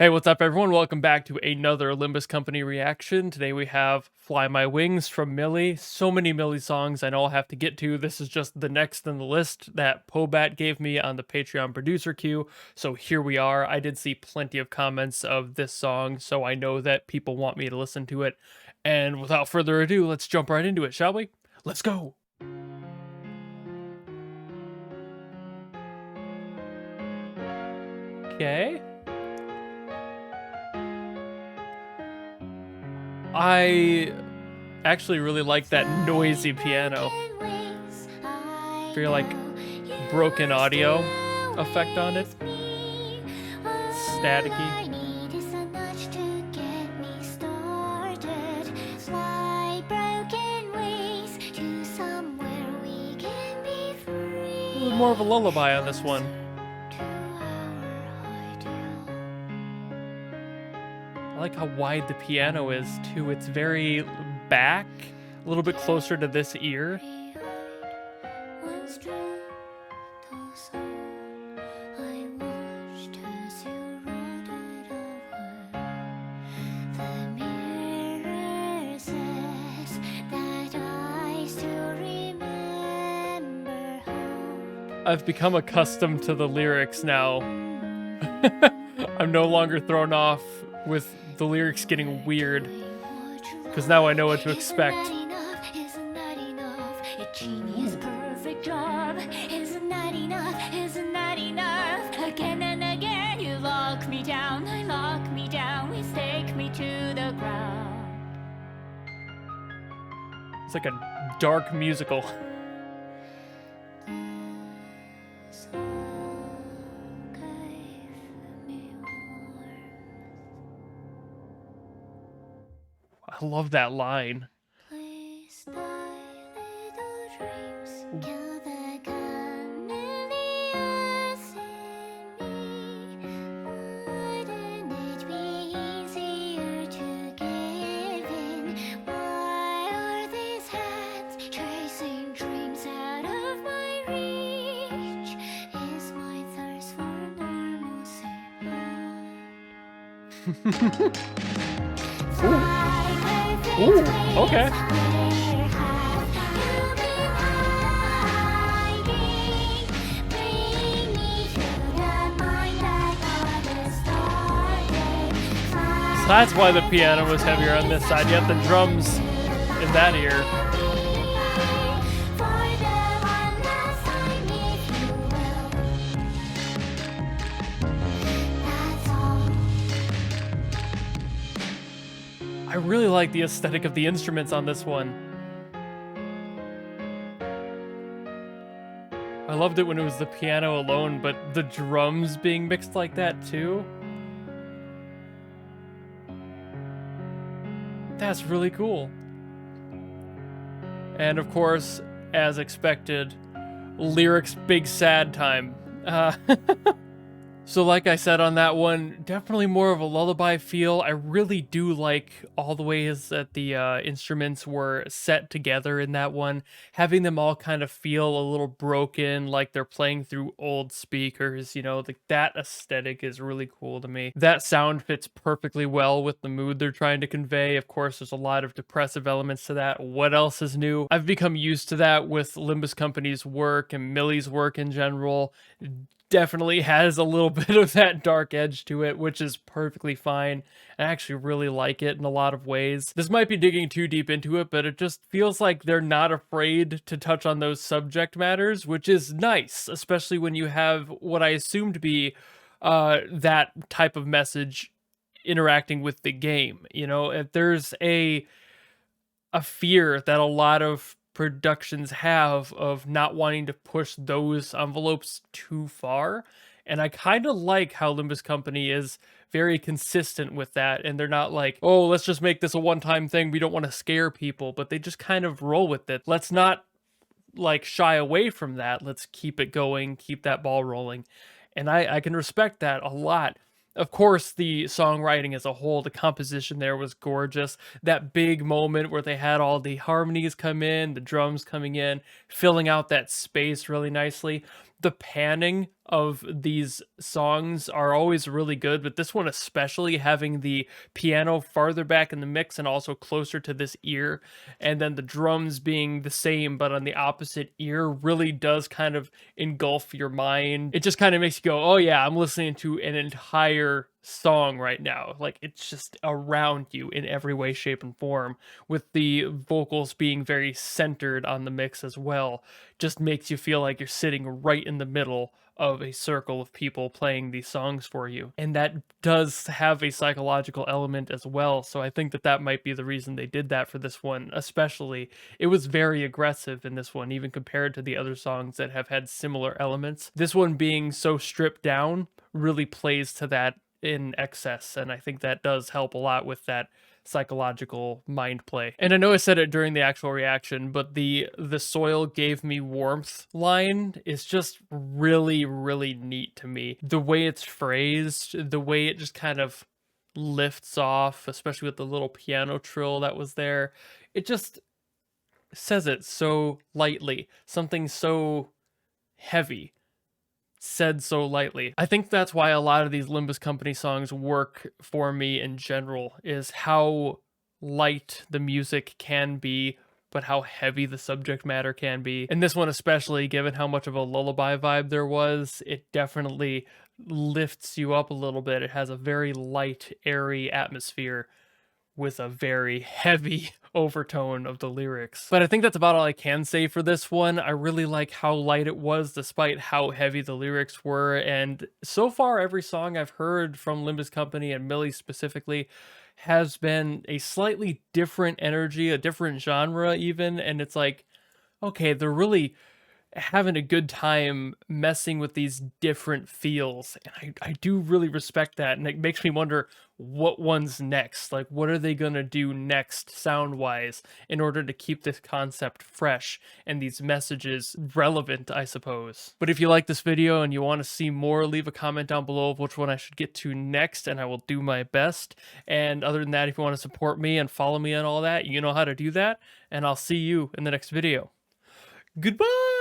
Hey, what's up, everyone? Welcome back to another Limbus Company reaction. Today we have Fly My Wings from Mili. So many Mili songs I know I'll have to get to. This is just the next in the list that Pobat gave me on the Patreon producer queue. So here we are. I did see plenty of comments of this song, so I know that people want me to listen to it. And without further ado, let's jump right into it, shall we? Let's go! Okay. I actually really like that noisy piano. Very like broken audio effect on it. Staticky. A little more of a lullaby on this one. I like how wide the piano is too. It's very back, a little bit closer to this ear. I've become accustomed to the lyrics now. I'm no longer thrown off with the lyrics getting weird, because now I know what to expect. Again and again you lock me down, mistake me to the ground. It's like a dark musical. I love that line. Please, thy little dreams kill the camellias in me. Wouldn't it be easier to give in? Why are these hands chasing dreams out of my reach? Is my thirst for normalcy hard? Ooh, okay. So that's why the piano was heavier on this side. You have the drums in that ear. I really like the aesthetic of the instruments on this one. I loved it when it was the piano alone, but the drums being mixed like that too. That's really cool. And of course, as expected, lyrics big sad time. So like I said on that one, definitely more of a lullaby feel. I really do like all the ways that the instruments were set together in that one. Having them all kind of feel a little broken, like they're playing through old speakers, you know, like that aesthetic is really cool to me. That sound fits perfectly well with the mood they're trying to convey. Of course, there's a lot of depressive elements to that. What else is new? I've become used to that with Limbus Company's work and Mili's work in general. Definitely has a little bit of that dark edge to it, which is perfectly fine. I actually really like it in a lot of ways. This might be digging too deep into it, but it just feels like they're not afraid to touch on those subject matters, which is nice, especially when you have what I assume to be that type of message interacting with the game. You know, if there's a fear that a lot of productions have of not wanting to push those envelopes too far. And I kind of like how Limbus Company is very consistent with that. And they're not like, oh, let's just make this a one-time thing. We don't want to scare people, but they just kind of roll with it. Let's not like shy away from that. Let's keep it going, keep that ball rolling. And I can respect that a lot. Of course, the songwriting as a whole, the composition there was gorgeous. That big moment where they had all the harmonies come in, the drums coming in, filling out that space really nicely. The panning of these songs are always really good, but this one especially, having the piano farther back in the mix and also closer to this ear, and then the drums being the same but on the opposite ear, really does kind of engulf your mind. It just kind of makes you go, oh yeah, I'm listening to an entire song right now. Like, it's just around you in every way, shape, and form, with the vocals being very centered on the mix as well. Just makes you feel like you're sitting right in the middle of a circle of people playing these songs for you. And that does have a psychological element as well. So I think that that might be the reason they did that for this one, especially. It was very aggressive in this one, even compared to the other songs that have had similar elements. This one being so stripped down really plays to that in excess. And I think that does help a lot with that psychological mind play. And I know I said it during the actual reaction, but the soil gave me warmth line is just really, really neat to me. The way it's phrased, the way it just kind of lifts off, especially with the little piano trill that was there, it just says it so lightly, something so heavy said so lightly. I think that's why a lot of these Limbus Company songs work for me in general, is how light the music can be, but how heavy the subject matter can be. And this one especially, given how much of a lullaby vibe there was, it definitely lifts you up a little bit. It has a very light, airy atmosphere with a very heavy overtone of the lyrics. But I think that's about all I can say for this one. I really like how light it was despite how heavy the lyrics were, and so far every song I've heard from Limbus Company and Mili specifically has been a slightly different energy, a different genre even, and it's like, okay, they're really having a good time messing with these different feels, and I do really respect that, and it makes me wonder what one's next. Like, what are they gonna do next sound wise in order to keep this concept fresh and these messages relevant, I suppose. But if you like this video and you want to see more, leave a comment down below of which one I should get to next, and I will do my best. And other than that, if you want to support me and follow me and all that, you know how to do that, and I'll see you in the next video. Goodbye!